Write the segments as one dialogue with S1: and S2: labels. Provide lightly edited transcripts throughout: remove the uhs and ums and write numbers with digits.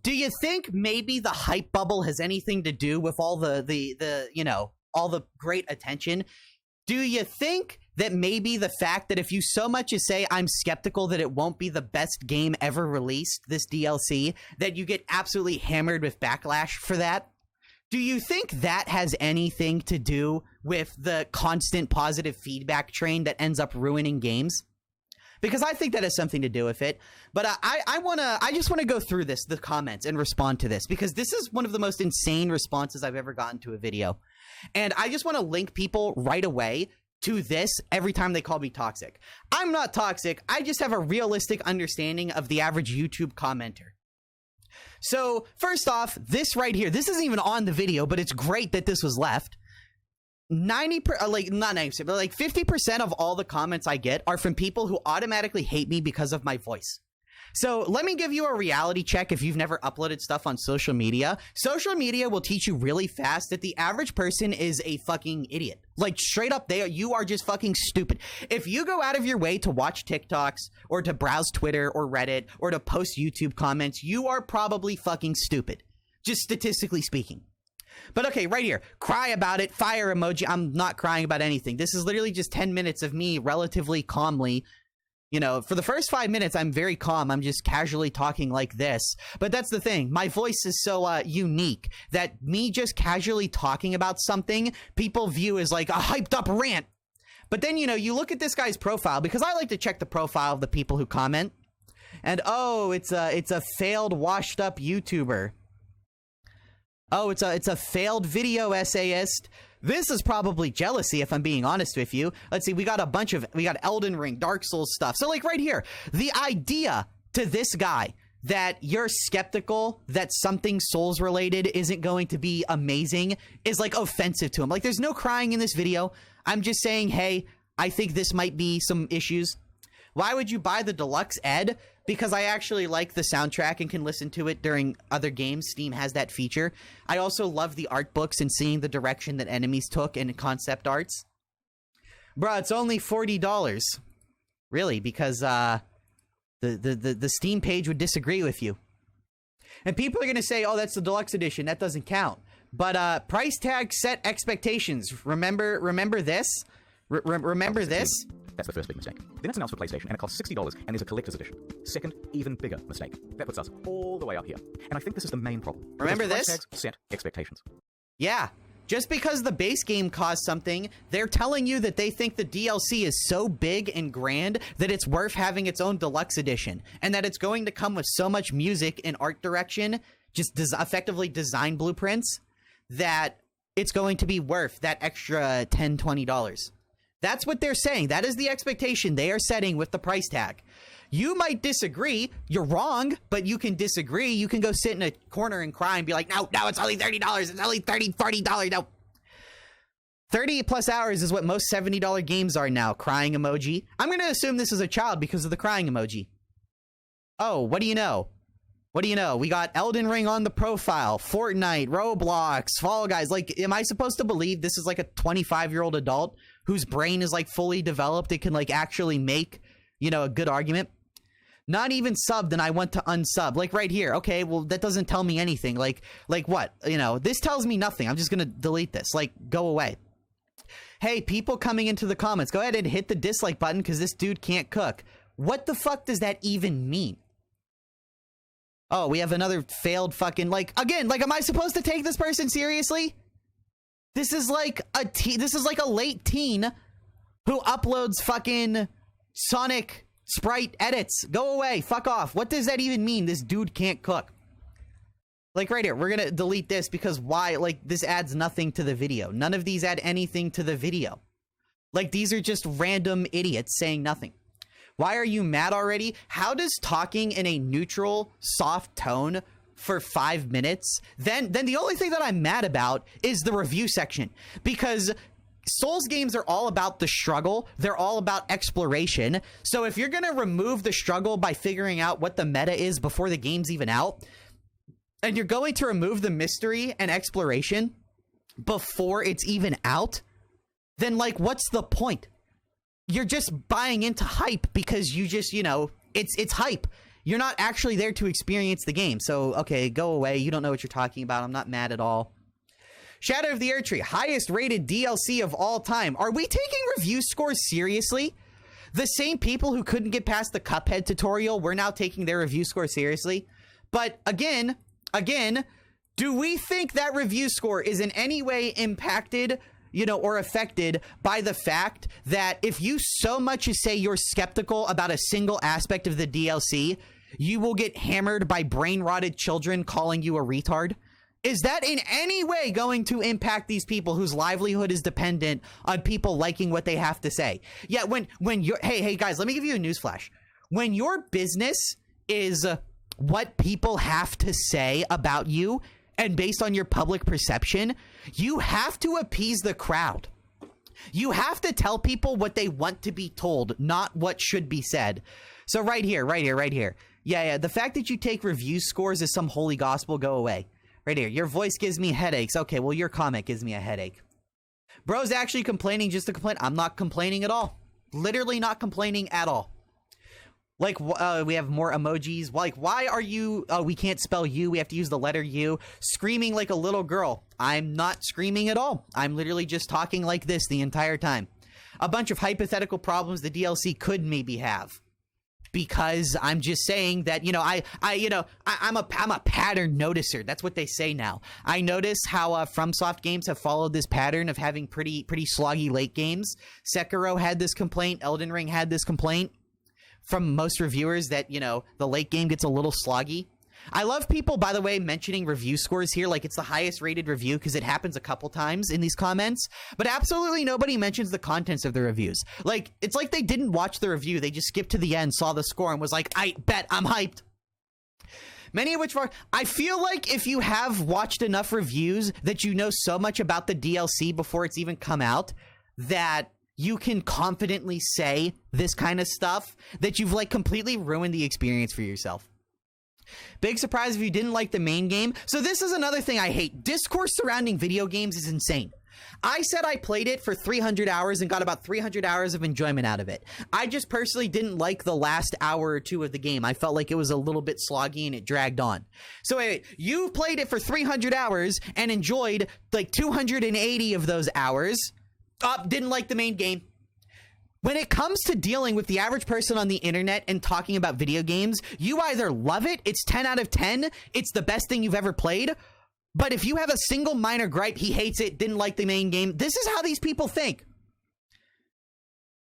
S1: Do you think maybe the hype bubble has anything to do with all the you know, all the great attention? Do you think that maybe the fact that if you so much as say I'm skeptical that it won't be the best game ever released, this DLC, that you get absolutely hammered with backlash for that? Do you think that has anything to do with the constant positive feedback train that ends up ruining games? Because I think that has something to do with it. But I just want to go through the comments and respond to this, because this is one of the most insane responses I've ever gotten to a video. And I just want to link people right away to this every time they call me toxic. I'm not toxic. I just have a realistic understanding of the average YouTube commenter. So first off, this right here, this isn't even on the video, but it's great that this was left. 50% of all the comments I get are from people who automatically hate me because of my voice. So let me give you a reality check. If you've never uploaded stuff on social media will teach you really fast that the average person is a fucking idiot. Like straight up, you are just fucking stupid. If you go out of your way to watch TikToks or to browse Twitter or Reddit or to post YouTube comments, you are probably fucking stupid, just statistically speaking. But okay, right here, cry about it, fire emoji. I'm not crying about anything. This is literally just 10 minutes of me relatively calmly. You know, for the first 5 minutes, I'm very calm. I'm just casually talking like this. But that's the thing. My voice is so unique that me just casually talking about something, people view as like a hyped up rant. But then, you know, you look at this guy's profile, because I like to check the profile of the people who comment. And oh, it's a failed washed up YouTuber. Oh, it's a failed video essayist. This is probably jealousy, if I'm being honest with you. Let's see, we got Elden Ring, Dark Souls stuff. So like right here, the idea to this guy that you're skeptical that something Souls related isn't going to be amazing is like offensive to him. Like there's no crying in this video. I'm just saying, hey, I think this might be some issues. Why would you buy the deluxe ed? Because I actually like the soundtrack and can listen to it during other games. Steam has that feature. I also love the art books and seeing the direction that enemies took in concept arts. Bruh, it's only $40. Really, because the Steam page would disagree with you. And people are going to say, oh, that's the deluxe edition. That doesn't count. But price tag set expectations. Remember this? Remember this?
S2: That's the first big mistake. Then it's announced for PlayStation, and it costs $60 and is a collector's edition. Second, even bigger mistake. That puts us all the way up here. And I think this is the main problem.
S1: Remember this?
S2: Price tags set expectations.
S1: Yeah. Just because the base game costs something, they're telling you that they think the DLC is so big and grand that it's worth having its own deluxe edition, and that it's going to come with so much music and art direction, just effectively design blueprints, that it's going to be worth that extra $10, $20. That's what they're saying. That is the expectation they are setting with the price tag. You might disagree. You're wrong, but you can disagree. You can go sit in a corner and cry and be like, no, it's only $30. It's only $30, $40. No. 30 plus hours is what most $70 games are now. Crying emoji. I'm going to assume this is a child because of the crying emoji. Oh, what do you know? What do you know? We got Elden Ring on the profile, Fortnite, Roblox, Fall Guys. Like, am I supposed to believe this is like a 25-year-old adult whose brain is like fully developed? It can like actually make, you know, a good argument. Not even subbed and I want to unsub. Like right here. Okay, well, that doesn't tell me anything. Like what? You know, this tells me nothing. I'm just going to delete this. Like, go away. Hey, people coming into the comments, go ahead and hit the dislike button because this dude can't cook. What the fuck does that even mean? Oh, we have another failed fucking, like, again, like, am I supposed to take this person seriously? This is like a late teen who uploads fucking Sonic sprite edits. Go away. Fuck off. What does that even mean? This dude can't cook. Like right here, we're going to delete this because why? Like, this adds nothing to the video. None of these add anything to the video. Like, these are just random idiots saying nothing. Why are you mad already? How does talking in a neutral, soft tone for 5 minutes, then the only thing that I'm mad about is the review section, because Souls games are all about the struggle. They're all about exploration. So if you're going to remove the struggle by figuring out what the meta is before the game's even out, and you're going to remove the mystery and exploration before it's even out, then like, what's the point? You're just buying into hype because you just, you know, it's hype. You're not actually there to experience the game. So, okay, go away. You don't know what you're talking about. I'm not mad at all. Shadow of the Erdtree, highest rated DLC of all time. Are we taking review scores seriously? The same people who couldn't get past the Cuphead tutorial, we're now taking their review score seriously. But again, do we think that review score is in any way impacted, or affected by the fact that if you so much as say you're skeptical about a single aspect of the DLC, you will get hammered by brain-rotted children calling you a retard? Is that in any way going to impact these people whose livelihood is dependent on people liking what they have to say? Yeah, when you're, hey guys, let me give you a newsflash. When your business is what people have to say about you and based on your public perception, you have to appease the crowd. You have to tell people what they want to be told, not what should be said. So right here. Yeah, the fact that you take review scores as some holy gospel, go away. Right here, your voice gives me headaches. Okay, well, your comment gives me a headache. Bro's actually complaining just to complain. I'm not complaining at all. Literally not complaining at all. Like, we have more emojis. Like, why are you... we can't spell you. We have to use the letter U. Screaming like a little girl. I'm not screaming at all. I'm literally just talking like this the entire time. A bunch of hypothetical problems the DLC could maybe have. Because I'm just saying that, I'm a pattern noticer. That's what they say now. I notice how FromSoft games have followed this pattern of having pretty sloggy late games. Sekiro had this complaint. Elden Ring had this complaint from most reviewers that, the late game gets a little sloggy. I love people, by the way, mentioning review scores here like it's the highest rated review because it happens a couple times in these comments, but absolutely nobody mentions the contents of the reviews. Like, it's like they didn't watch the review. They just skipped to the end, saw the score, and was like, I bet I'm hyped. Many of which are, I feel like if you have watched enough reviews that you know so much about the DLC before it's even come out that you can confidently say this kind of stuff that you've like completely ruined the experience for yourself. Big surprise if you didn't like the main game. So this is another thing I hate. Discourse surrounding video games is insane. I said I played it for 300 hours and got about 300 hours of enjoyment out of it. I just personally didn't like the last hour or two of the game. I felt like it was a little bit sloggy and it dragged on. So wait, you played it for 300 hours and enjoyed like 280 of those hours. Didn't like the main game. When it comes to dealing with the average person on the internet and talking about video games, you either love it, it's 10 out of 10, it's the best thing you've ever played, but if you have a single minor gripe, he hates it, didn't like the main game, this is how these people think.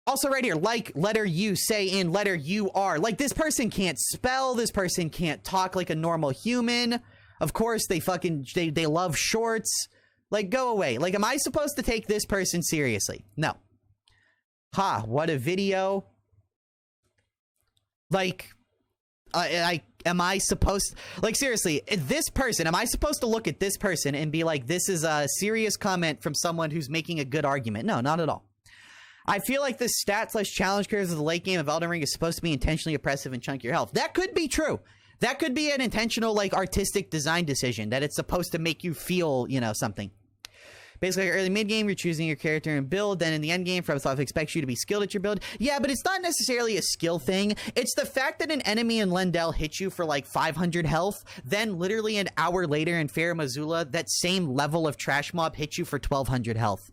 S1: Also right here, like letter U, say in letter U R. Like, this person can't spell, this person can't talk like a normal human. Of course, they love shorts. Like, go away. Like, am I supposed to take this person seriously? No. What a video. Like, am I supposed, like, seriously, this person, am I supposed to look at this person and be like, this is a serious comment from someone who's making a good argument? No, not at all. I feel like the stat/challenge curves of the late game of Elden Ring is supposed to be intentionally oppressive and chunk your health. That could be true. That could be an intentional, like, artistic design decision, that it's supposed to make you feel, something. Basically, early mid-game, you're choosing your character and build. Then in the end game, FromSoft expects you to be skilled at your build. Yeah, but it's not necessarily a skill thing. It's the fact that an enemy in Lendel hits you for like 500 health. Then literally an hour later in Fair Mazula, that same level of trash mob hits you for 1200 health.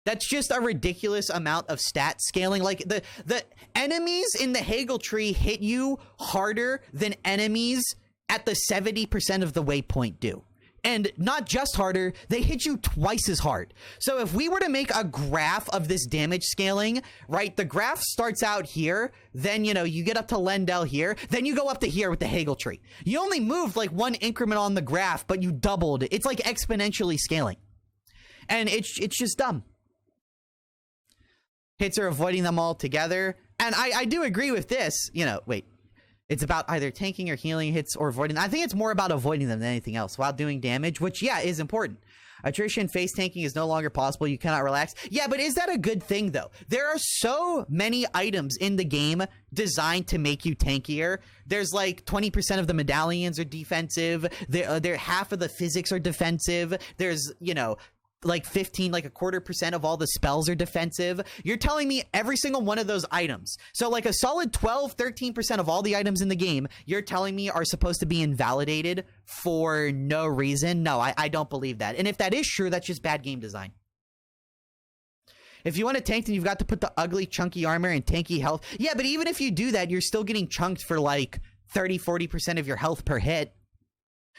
S1: That's just a ridiculous amount of stat scaling. Like, the enemies in the Hagel tree hit you harder than enemies at the 70% of the waypoint do. And not just harder, they hit you twice as hard. So if we were to make a graph of this damage scaling, right, the graph starts out here, then, you get up to Lendel here, then you go up to here with the Hagel tree. You only moved like one increment on the graph, but you doubled. It's like exponentially scaling. And it's just dumb. Hits are avoiding them all together. And I do agree with this, wait. It's about either tanking or healing hits or avoiding. I think it's more about avoiding them than anything else while doing damage, which, yeah, is important. Attrition face tanking is no longer possible. You cannot relax. Yeah, but is that a good thing, though? There are so many items in the game designed to make you tankier. There's like 20% of the medallions are defensive. Half of the physics are defensive. There's, like 15, like a 1/4% of all the spells are defensive. You're telling me every single one of those items, so like a solid 12-13% of all the items in the game, you're telling me are supposed to be invalidated for no reason? No, I don't believe that. And if that is true, that's just bad game design. If you want to tank, then you've got to put the ugly chunky armor and tanky health. Yeah, but even if you do that, you're still getting chunked for like 30-40% of your health per hit,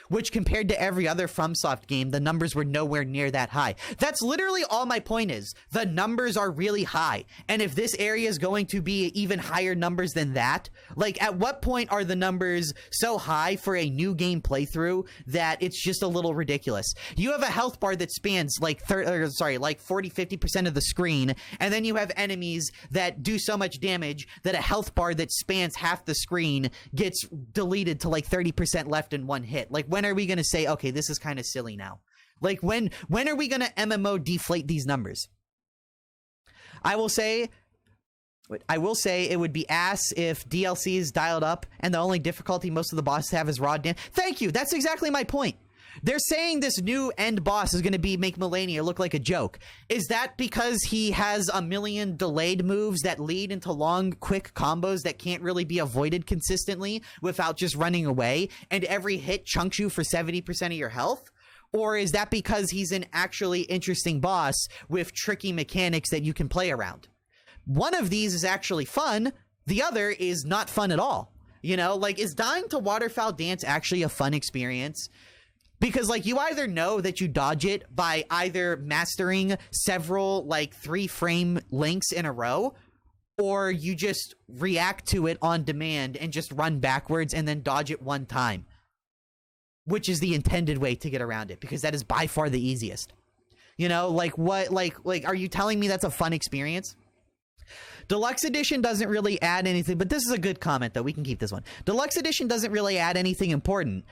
S1: which compared to every other FromSoft game, the numbers were nowhere near that high. That's literally all my point is. The numbers are really high. And if this area is going to be even higher numbers than that, like at what point are the numbers so high for a new game playthrough that it's just a little ridiculous? You have a health bar that spans like 40-50% of the screen, and then you have enemies that do so much damage that a health bar that spans half the screen gets deleted to like 30% left in one hit. Like, when are we going to say, okay, this is kind of silly now? Like, when are we going to MMO deflate these numbers? I will say it would be ass if DLC is dialed up and the only difficulty most of the bosses have is raw damage. Thank you. That's exactly my point. They're saying this new end boss is going to make Melania look like a joke. Is that because he has a million delayed moves that lead into long, quick combos that can't really be avoided consistently without just running away, and every hit chunks you for 70% of your health? Or is that because he's an actually interesting boss with tricky mechanics that you can play around? One of these is actually fun. The other is not fun at all. You know, like, is dying to Waterfowl Dance actually a fun experience? Because, like, you either know that you dodge it by either mastering several, like, 3-frame links in a row, or you just react to it on demand and just run backwards and then dodge it one time, which is the intended way to get around it, because that is by far the easiest. You know, like, what, like, are you telling me that's a fun experience? Deluxe Edition doesn't really add anything, but this is a good comment, though. We can keep this one. Deluxe Edition doesn't really add anything important.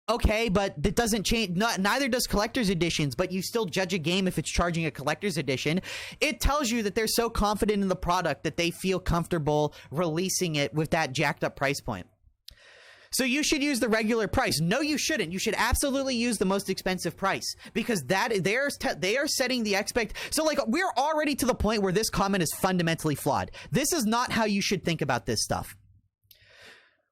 S1: Okay, but it doesn't change. Neither does Collector's Editions, but you still judge a game if it's charging a Collector's Edition. It tells you that they're so confident in the product that they feel comfortable releasing it with that jacked up price point. So you should use the regular price. No, you shouldn't. You should absolutely use the most expensive price, because they are setting the So, like, we're already to the point where this comment is fundamentally flawed. This is not how you should think about this stuff.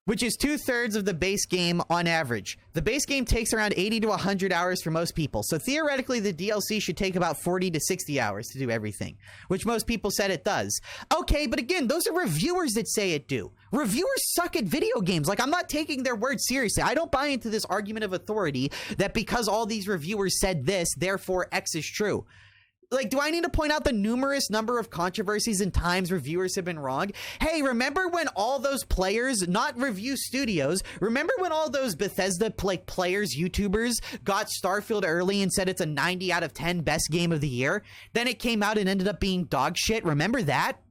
S1: Which is 2/3 of the base game on average. The base game takes around 80 to 100 hours for most people. So theoretically, the DLC should take about 40 to 60 hours to do everything, which most people said it does. Okay, but again, those are reviewers that say it do. Reviewers suck at video games. Like, I'm not taking their word seriously. I don't buy into this argument of authority that because all these reviewers said this, therefore X is true. Like, do I need to point out the numerous number of controversies and times reviewers have been wrong? Hey, remember when all those players, not review studios, remember when all those Bethesda players, YouTubers, got Starfield early and said it's a 90 out of 10 best game of the year? Then it came out and ended up being dog shit. Remember that?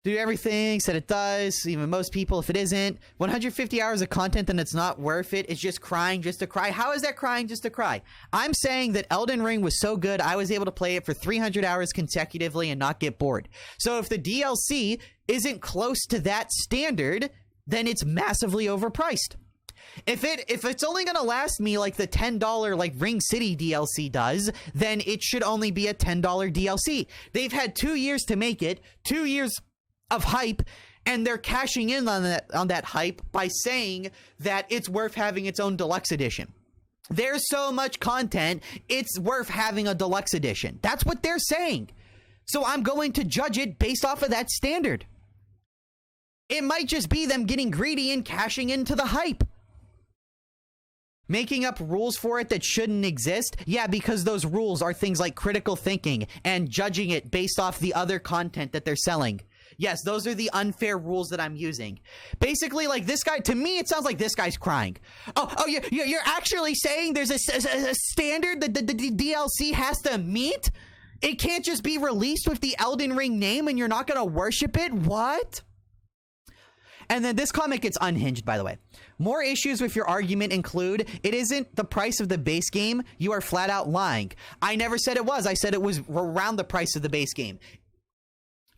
S1: Do everything, said it does, even most people, if it isn't. 150 hours of content, then it's not worth it. It's just crying just to cry. How is that crying just to cry? I'm saying that Elden Ring was so good, I was able to play it for 300 hours consecutively and not get bored. So if the DLC isn't close to that standard, then it's massively overpriced. If it's only going to last me like the $10 like Ring City DLC does, then it should only be a $10 DLC. They've had 2 years to make it, 2 years of hype, and they're cashing in on that hype by saying that it's worth having its own deluxe edition. There's so much content, it's worth having a deluxe edition. That's what they're saying. So I'm going to judge it based off of that standard. It might just be them getting greedy and cashing into the hype. Making up rules for it that shouldn't exist? Yeah, because those rules are things like critical thinking and judging it based off the other content that they're selling. Yes, those are the unfair rules that I'm using. Basically, like, this guy, to me, it sounds like this guy's crying. You're actually saying there's a standard that the DLC has to meet? It can't just be released with the Elden Ring name and you're not going to worship it? What? And then this comment gets unhinged, by the way. More issues with your argument include, it isn't the price of the base game. You are flat out lying. I never said it was. I said it was around the price of the base game.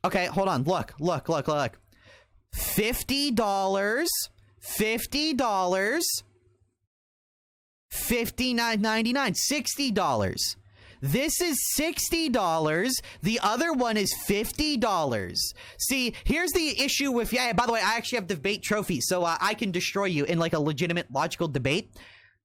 S1: Okay, hold on. Look. $50. $50. $59.99, $60. This is $60. The other one is $50. See, here's the issue with, yeah, by the way, I actually have debate trophies, so I can destroy you in like a legitimate logical debate.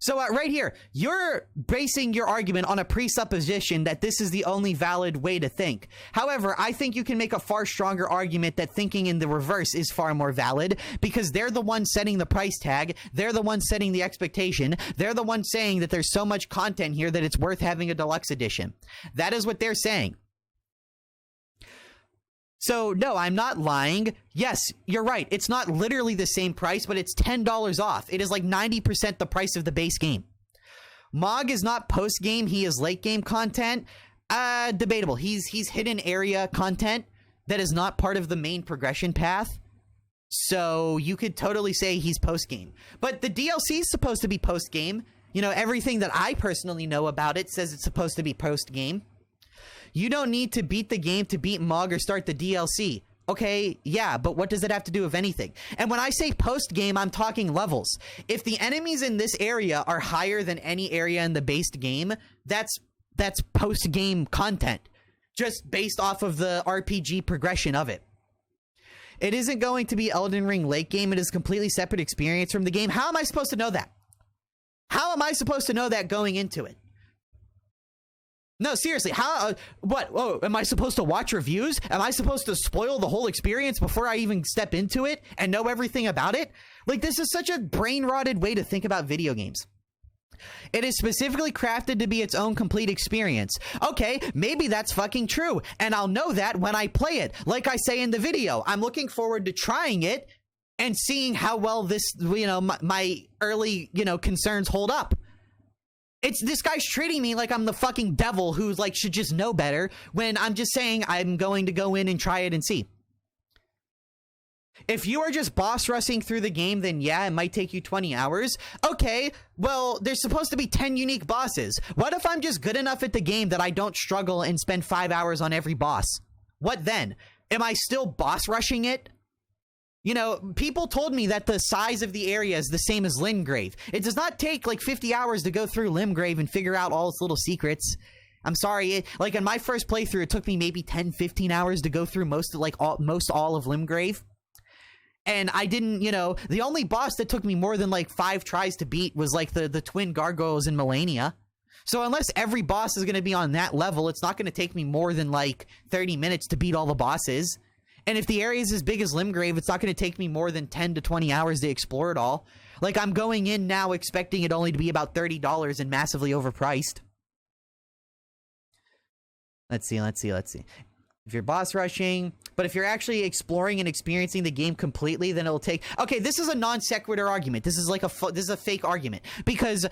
S1: So right here, you're basing your argument on a presupposition that this is the only valid way to think. However, I think you can make a far stronger argument that thinking in the reverse is far more valid, because they're the ones setting the price tag. They're the ones setting the expectation. They're the ones saying that there's so much content here that it's worth having a deluxe edition. That is what they're saying. So, no, I'm not lying. Yes, you're right. It's not literally the same price, but it's $10 off. It is like 90% the price of the base game. Mog is not post-game. He is late-game content. Debatable. He's hidden area content that is not part of the main progression path. So you could totally say he's post-game. But the DLC is supposed to be post-game. You know, everything that I personally know about it says it's supposed to be post-game. You don't need to beat the game to beat Mog or start the DLC. Okay, yeah, but what does it have to do with anything? And when I say post-game, I'm talking levels. If the enemies in this area are higher than any area in the base game, that's post-game content, just based off of the RPG progression of it. It isn't going to be Elden Ring late game. It is a completely separate experience from the game. How am I supposed to know that? How am I supposed to know that going into it? No, seriously, how, what, oh, am I supposed to watch reviews? Am I supposed to spoil the whole experience before I even step into it and know everything about it? Like, this is such a brain-rotted way to think about video games. It is specifically crafted to be its own complete experience. Okay, maybe that's fucking true, and I'll know that when I play it. Like I say in the video, I'm looking forward to trying it and seeing how well this, you know, my early, you know, concerns hold up. It's this guy's treating me like I'm the fucking devil who's like should just know better, when I'm just saying I'm going to go in and try it and see. If you are just boss rushing through the game, then yeah, it might take you 20 hours. Okay, well, there's supposed to be 10 unique bosses. What if I'm just good enough at the game that I don't struggle and spend 5 hours on every boss? What then? Am I still boss rushing it? You know, people told me that the size of the area is the same as Limgrave. It does not take like 50 hours to go through Limgrave and figure out all its little secrets. I'm sorry, like in my first playthrough, it took me maybe 10-15 hours to go through most all of Limgrave. And I didn't, you know, the only boss that took me more than like 5 tries to beat was like the twin gargoyles in Melania. So unless every boss is going to be on that level, it's not going to take me more than like 30 minutes to beat all the bosses. And if the area is as big as Limgrave, it's not going to take me more than 10 to 20 hours to explore it all. Like, I'm going in now expecting it only to be about $30 and massively overpriced. Let's see. If you're boss rushing, but if you're actually exploring and experiencing the game completely, then it'll take... Okay, this is a non sequitur argument. This is like this is a fake argument. Because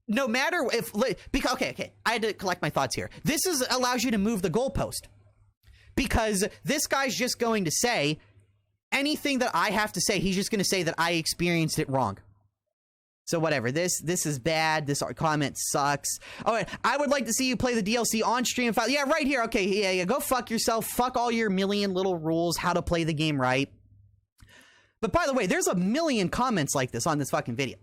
S1: no matter if... Because, okay, I had to collect my thoughts here. This allows you to move the goalpost. Because this guy's just going to say anything that I have to say. He's just going to say that I experienced it wrong. So whatever. This is bad. This comment sucks. All right. I would like to see you play the DLC on stream. Yeah, right here. Okay. Yeah. Go fuck yourself. Fuck all your million little rules how to play the game right. But by the way, there's a million comments like this on this fucking video.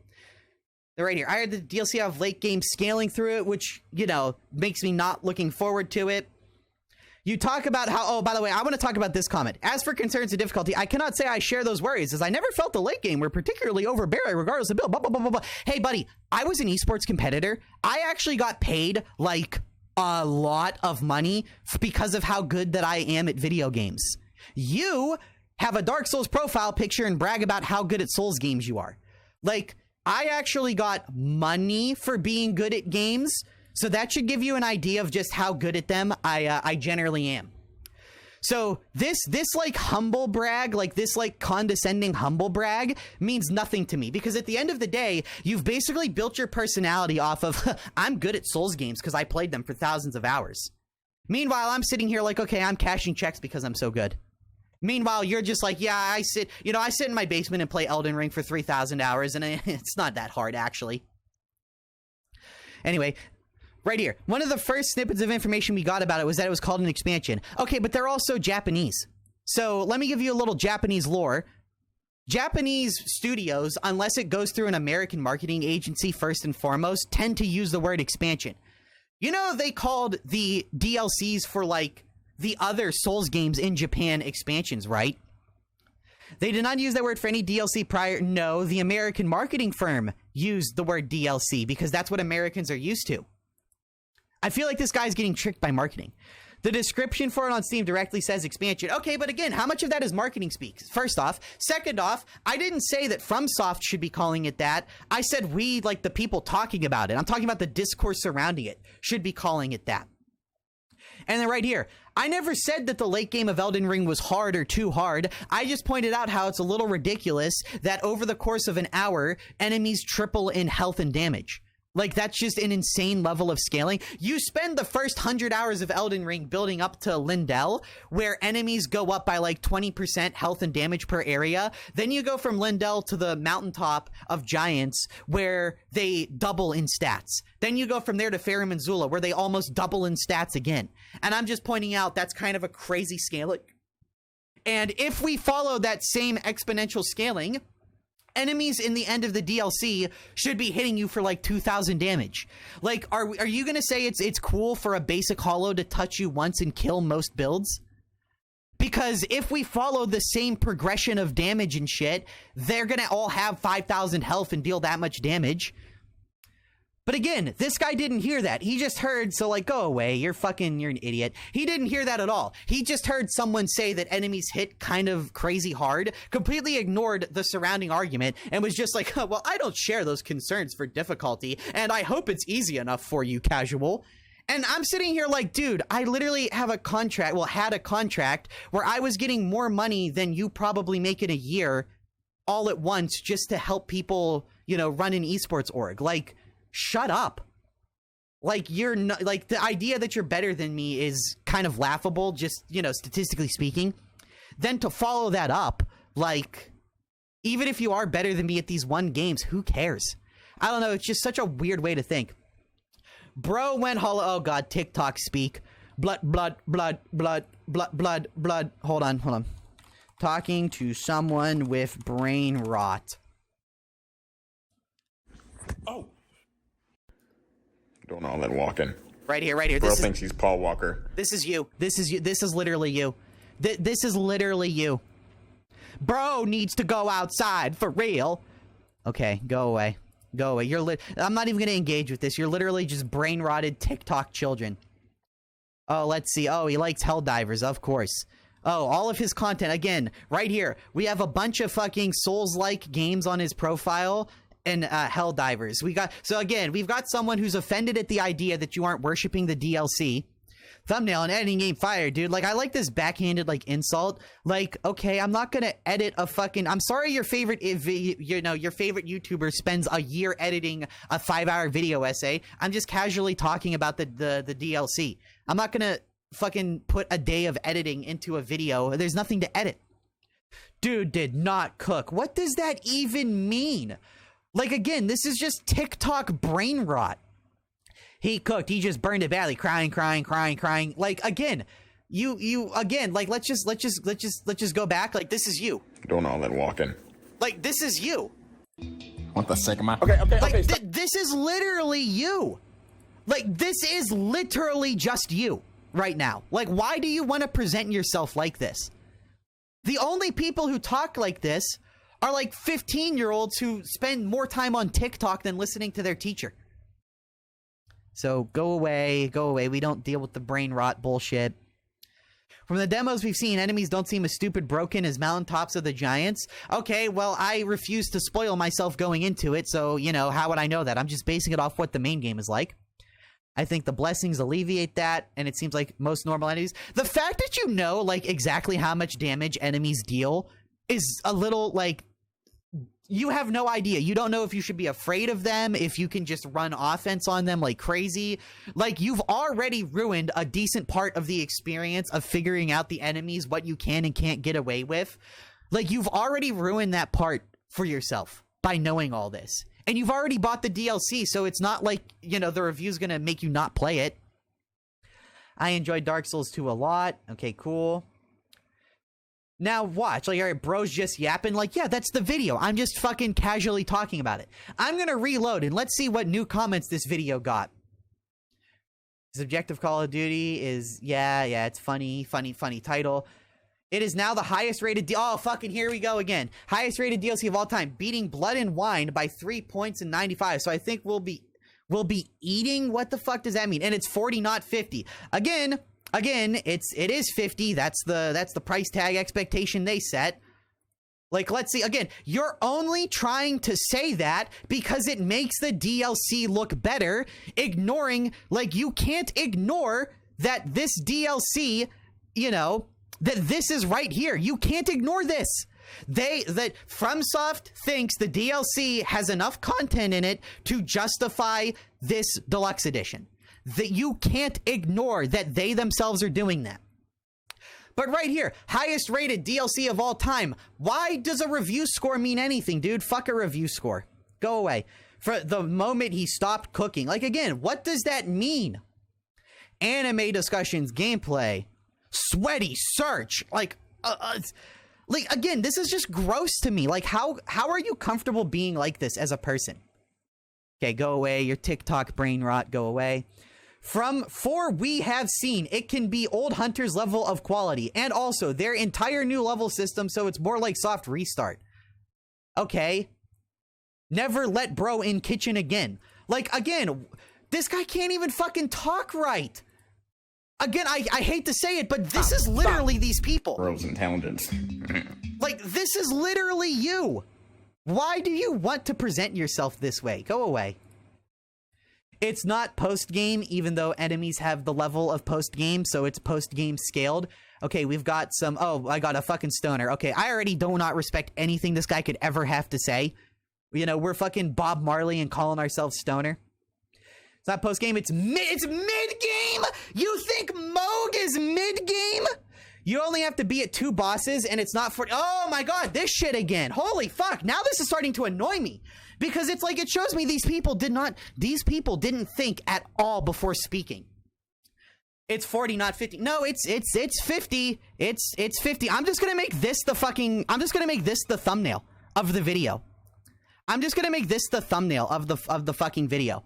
S1: They're right here. I heard the DLC have late game scaling through it, which, you know, makes me not looking forward to it. You talk about how, oh, by the way, I want to talk about this comment. As for concerns of difficulty, I cannot say I share those worries, as I never felt the late game were particularly overbearing regardless of build, blah, blah, blah, blah, blah. Hey, buddy, I was an esports competitor. I actually got paid, like, a lot of money because of how good that I am at video games. You have a Dark Souls profile picture and brag about how good at Souls games you are. Like, I actually got money for being good at games. So that should give you an idea of just how good at them I generally am. So this like humble brag, like this like condescending humble brag means nothing to me, because at the end of the day, you've basically built your personality off of I'm good at Souls games because I played them for thousands of hours. Meanwhile, I'm sitting here like, okay, I'm cashing checks because I'm so good. Meanwhile, you're just like, yeah, I sit in my basement and play Elden Ring for 3,000 hours, and it's not that hard actually. Anyway, right here, one of the first snippets of information we got about it was that it was called an expansion. Okay, but they're also Japanese. So let me give you a little Japanese lore. Japanese studios, unless it goes through an American marketing agency first and foremost, tend to use the word expansion. You know, they called the DLCs for, like, the other Souls games in Japan expansions, right? They did not use that word for any DLC prior. No, the American marketing firm used the word DLC because that's what Americans are used to. I feel like this guy's getting tricked by marketing. The description for it on Steam directly says expansion. Okay, but again, how much of that is marketing speak? First off. Second off, I didn't say that FromSoft should be calling it that. I said we, like the people talking about it. I'm talking about the discourse surrounding it, should be calling it that. And then right here, I never said that the late game of Elden Ring was hard or too hard. I just pointed out how it's a little ridiculous that over the course of an hour, enemies triple in health and damage. Like, that's just an insane level of scaling. You spend the first 100 hours of Elden Ring building up to Lindell, where enemies go up by like 20% health and damage per area. Then you go from Lindell to the mountaintop of Giants, where they double in stats. Then you go from there to Farum and Zula, where they almost double in stats again. And I'm just pointing out that's kind of a crazy scaling. And if we follow that same exponential scaling, enemies in the end of the DLC should be hitting you for like 2,000 damage. Like, are you gonna say it's cool for a basic hollow to touch you once and kill most builds? Because if we follow the same progression of damage and shit, they're gonna all have 5,000 health and deal that much damage. But again, this guy didn't hear that. He just heard, so like, go away, you're an idiot. He didn't hear that at all. He just heard someone say that enemies hit kind of crazy hard, completely ignored the surrounding argument, and was just like, well, I don't share those concerns for difficulty, and I hope it's easy enough for you, casual. And I'm sitting here like, dude, I literally have a contract, had a contract where I was getting more money than you probably make in a year all at once just to help people, you know, run an esports org. Like, shut up. Like, you're not, like, the idea that you're better than me is kind of laughable, just, you know, statistically speaking. Then to follow that up, like, even if you are better than me at these one games, who cares? I don't know, it's just such a weird way to think. Bro went hollow. Oh god, TikTok speak. Blood. Hold on. Talking to someone with brain rot.
S3: Oh. Doing all that walking.
S1: Right here.
S3: Bro thinks he's Paul Walker.
S1: This is you. This is literally you. This is literally you. Bro needs to go outside for real. Okay, go away. Go away. I'm not even going to engage with this. You're literally just brain-rotted TikTok children. Oh, let's see. Oh, he likes Helldivers, of course. Oh, all of his content. Again, right here. We have a bunch of fucking Souls-like games on his profile and Helldivers. We've got someone who's offended at the idea that you aren't worshiping the DLC. Thumbnail and editing game fire, dude. Like, I like this backhanded, like, insult. Like, okay, I'm not gonna edit a fucking... I'm sorry your favorite, your favorite YouTuber spends a year editing a 5-hour video essay. I'm just casually talking about the DLC. I'm not gonna fucking put a day of editing into a video. There's nothing to edit. Dude did not cook. What does that even mean? Like, again, this is just TikTok brain rot. He cooked. He just burned it badly. Crying. Like, again, you again. Like, let's just go back. Like, this is you.
S3: Doing all that walking.
S1: Like, this is you.
S4: What the sake of my...
S3: Okay.
S1: Like, this is literally you. Like, this is literally just you right now. Like, why do you want to present yourself like this? The only people who talk like this are like 15-year-olds who spend more time on TikTok than listening to their teacher. So go away. We don't deal with the brain rot bullshit. From the demos we've seen, enemies don't seem as stupid broken as mountaintops of the Giants. Okay, well, I refuse to spoil myself going into it, so, you know, how would I know that? I'm just basing it off what the main game is like. I think the blessings alleviate that, and it seems like most normal enemies... The fact that you know, like, exactly how much damage enemies deal is a little, like... You have no idea. You don't know if you should be afraid of them, if you can just run offense on them like crazy. Like, you've already ruined a decent part of the experience of figuring out the enemies, what you can and can't get away with. Like, you've already ruined that part for yourself by knowing all this. And you've already bought the DLC, so it's not like, you know, the review's gonna make you not play it. I enjoyed Dark Souls 2 a lot. Okay, cool. Now watch, like, all right, bro's just yapping. Like, yeah, that's the video. I'm just fucking casually talking about it. I'm gonna reload and let's see what new comments this video got. Subjective Call of Duty is, yeah, it's funny title. It is now the highest rated, oh, fucking here we go again. Highest rated DLC of all time, beating Blood and Wine by 3 points and 95. So I think we'll be eating, what the fuck does that mean? And it's 40, not 50. Again, it is 50. That's the price tag expectation they set. Like, let's see, again, you're only trying to say that because it makes the DLC look better, ignoring, like, you can't ignore that this DLC, you know, that this is right here. You can't ignore this. That FromSoft thinks the DLC has enough content in it to justify this deluxe edition. That you can't ignore that they themselves are doing that. But right here, highest rated DLC of all time. Why does a review score mean anything, dude? Fuck a review score. Go away. For the moment he stopped cooking. Like, again, what does that mean? Anime discussions, gameplay, sweaty search. Like, again, this is just gross to me. Like, how are you comfortable being like this as a person? Okay, go away. Your TikTok brain rot, go away. For we have seen, it can be old Hunter's level of quality, and also their entire new level system, so it's more like soft restart. Okay. Never let bro in kitchen again. Like, again, this guy can't even fucking talk right. Again, I hate to say it, but this is literally these people.
S3: Bro's intelligence.
S1: Like, this is literally you. Why do you want to present yourself this way? Go away. It's not post-game, even though enemies have the level of post-game, so it's post-game scaled. Okay, we've got some... Oh, I got a fucking stoner. Okay, I already do not respect anything this guy could ever have to say. You know, we're fucking Bob Marley and calling ourselves stoner. It's not post-game, it's mid-game! You think Moog is mid-game? You only have to be at 2 bosses, and it's not for... Oh my god, this shit again. Holy fuck, now this is starting to annoy me. Because it's like, it shows me these people didn't think at all before speaking. It's 40, not 50. No, it's 50. It's 50. I'm just gonna make this the thumbnail of the video. I'm just gonna make this the thumbnail of the fucking video.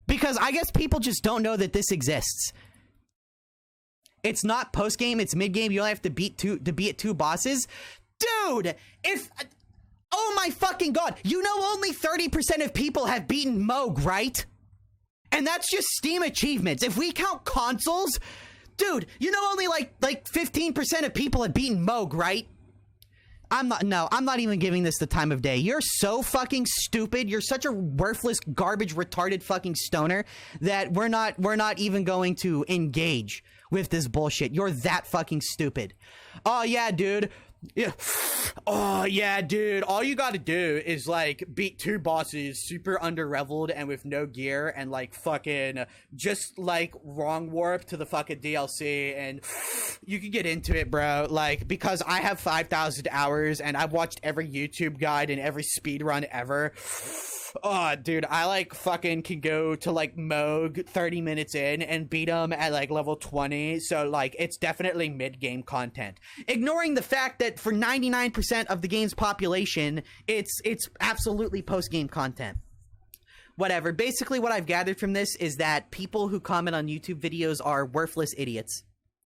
S1: Because I guess people just don't know that this exists. It's not post-game, it's mid-game. You only have to be at 2 bosses. Dude, oh my fucking god, you know only 30% of people have beaten Moog, right? And that's just Steam achievements. If we count consoles, dude, you know only like 15% of people have beaten Moog, right? I'm not even giving this the time of day. You're so fucking stupid. You're such a worthless, garbage, retarded fucking stoner that we're not even going to engage with this bullshit. You're that fucking stupid. Oh yeah, dude. Yeah. Oh yeah, dude. All you gotta do is like beat 2 bosses super under-leveled and with no gear and like fucking just like wrong warp to the fucking DLC and you can get into it, bro. Like, because I have 5,000 hours and I've watched every YouTube guide and every speedrun ever. Oh, dude, I like fucking can go to like Moog 30 minutes in and beat him at like level 20. So like it's definitely mid-game content. Ignoring the fact that for 99% of the game's population, it's absolutely post-game content. Whatever. Basically what I've gathered from this is that people who comment on YouTube videos are worthless idiots.